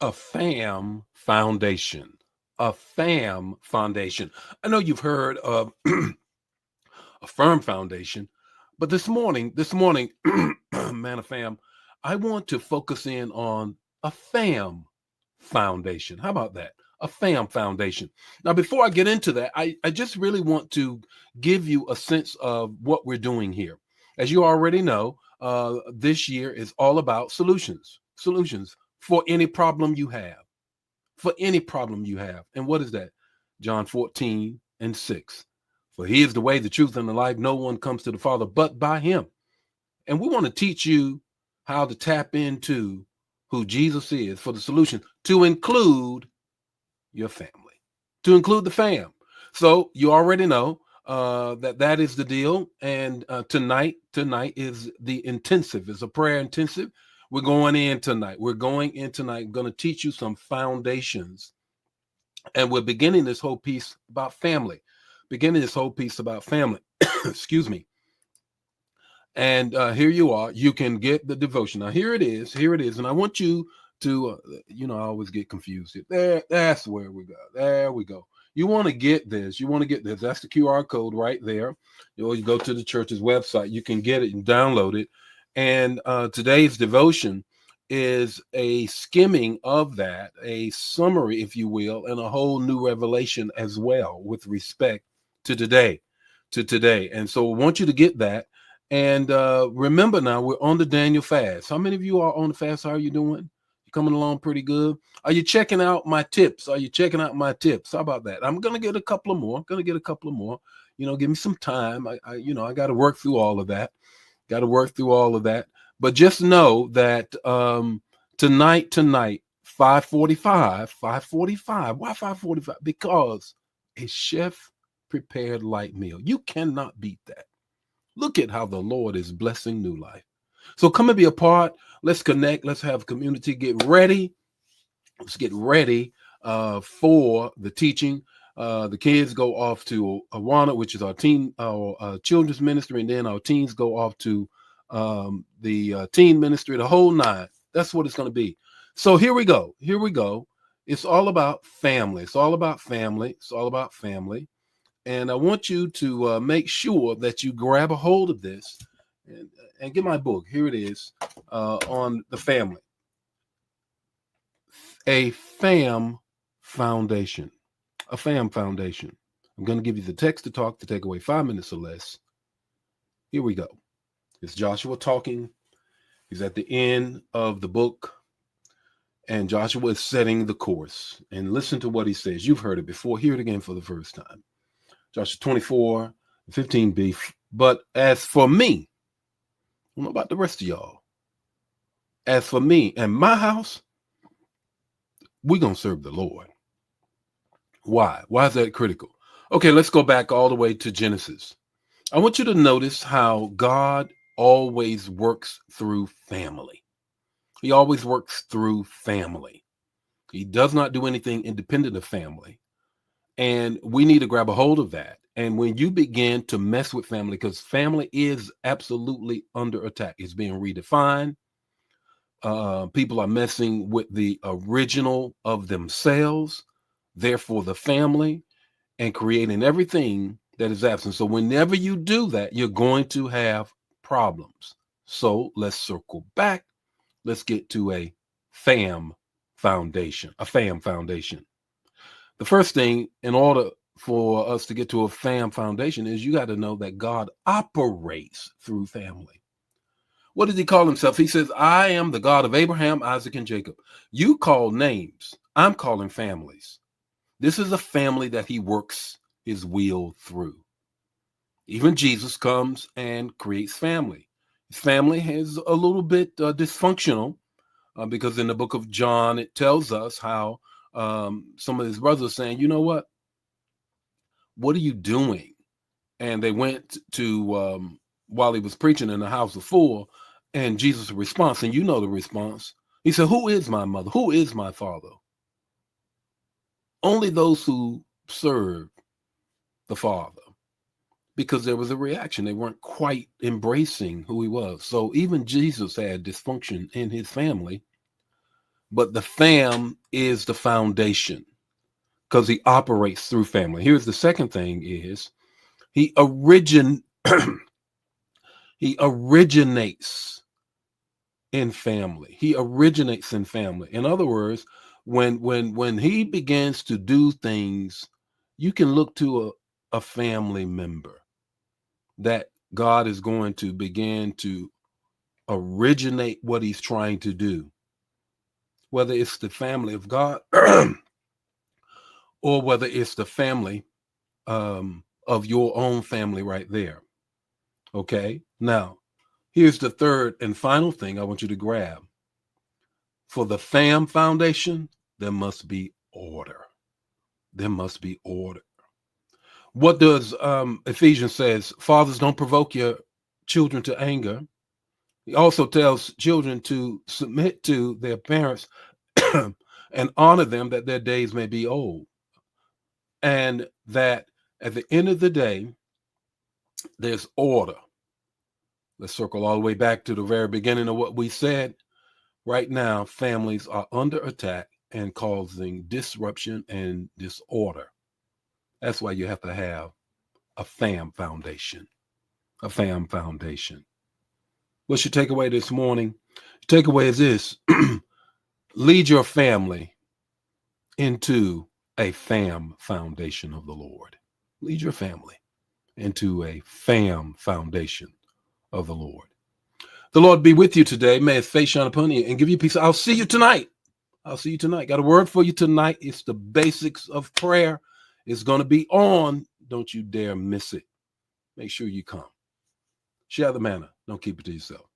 A fam foundation. A fam foundation. I know you've heard of a firm foundation, but this morning, man of fam, I want to focus in on a fam foundation. How about that? A fam foundation. Now, before I get into that, I just really want to give you a sense of what we're doing here. As you already know, this year is all about solutions for any problem you have, for any problem you have. And what is that? John 14 and 6. For he is the way, the truth, and the life. No one comes to the Father but by him. And we want to teach you how to tap into who Jesus is for the solution to include your family, to include the fam. So you already know that is the deal. And tonight is the intensive. It's a prayer intensive. We're going in tonight. We're going in tonight. I'm going to teach you some foundations, and we're beginning this whole piece about family. Beginning this whole piece about family. Excuse me. And here you are. You can get the devotion. Now here it is. Here it is. And I want you to, I always get confused. That's where we go. There we go. You want to get this. You want to get this. That's the QR code right there. You go to the church's website. You can get it and download it. And today's devotion is a skimming of that, a summary, if you will, and a whole new revelation as well with respect to today. And so I want you to get that. And remember now, we're on the Daniel fast. How many of you are on the fast? How are you doing? You coming along pretty good? Are you checking out my tips? How about that? I'm going to get a couple of more. Give me some time. I got to work through all of that. But just know that tonight, 5:45. Why 5:45? Because a chef prepared light meal. You cannot beat that. Look at how the Lord is blessing New Life. So come and be a part. Let's connect. Let's have community. Get ready. Let's get ready for the teaching. The kids go off to Awana, which is our children's ministry, and then our teens go off to the teen ministry, the whole nine. That's what it's going to be. So here we go. It's all about family. And I want you to make sure that you grab a hold of this and get my book. Here it is on the family. A fam foundation. A fam foundation. I'm going to give you the text to talk to take away 5 minutes or less. Here we go. It's Joshua talking. He's at the end of the book. And Joshua is setting the course. And listen to what he says. You've heard it before. Hear it again for the first time. Joshua 24, 15b. But as for me, I don't know about the rest of y'all. As for me and my house, we're going to serve the Lord. Why? Why is that critical? Okay, let's go back all the way to Genesis. I want you to notice how God always works through family. He always works through family. He does not do anything independent of family. And we need to grab a hold of that. And when you begin to mess with family, because family is absolutely under attack, it's being redefined. People are messing with the original of themselves, therefore the family, and creating everything that is absent. So whenever you do that, you're going to have problems. So let's circle back. Let's get to a fam foundation. The first thing, in order for us to get to a fam foundation, is you got to know that God operates through family. What does he call himself? He says, I am the God of Abraham, Isaac, and Jacob. You call names. I'm calling families. This is a family that he works his will through. Even Jesus comes and creates family. His family is a little bit dysfunctional because in the book of John, it tells us how some of his brothers saying, you know what are you doing? And they went to, while he was preaching in the house of full, and Jesus' response, and you know the response, he said, who is my mother? Who is my father? Only those who serve the Father, because there was a reaction. They weren't quite embracing who he was. So even Jesus had dysfunction in his family. but the fam is the foundation because he operates through family. Here's the second thing is he origin he originates in family. He originates in family. In other words, when he begins to do things, you can look to a family member that God is going to begin to originate what he's trying to do, whether it's the family of God or whether it's the family of your own family right there. Okay. Now, here's the third and final thing I want you to grab. For the fam foundation, there must be order. There must be order. What does Ephesians says? Fathers, don't provoke your children to anger. He also tells children to submit to their parents and honor them that their days may be old. And that at the end of the day, there's order. Let's circle all the way back to the very beginning of what we said. Right now, families are under attack and causing disruption and disorder. That's why you have to have a fam foundation. A fam foundation. What's your takeaway this morning? Takeaway is this: lead your family into a fam foundation of the Lord. Lead your family into a fam foundation of the Lord. The Lord be with you today. May his face shine upon you and give you peace. I'll see you tonight. I'll see you tonight. Got a word for you tonight. It's the basics of prayer. It's going to be on. Don't you dare miss it. Make sure you come. Share the manna. Don't keep it to yourself.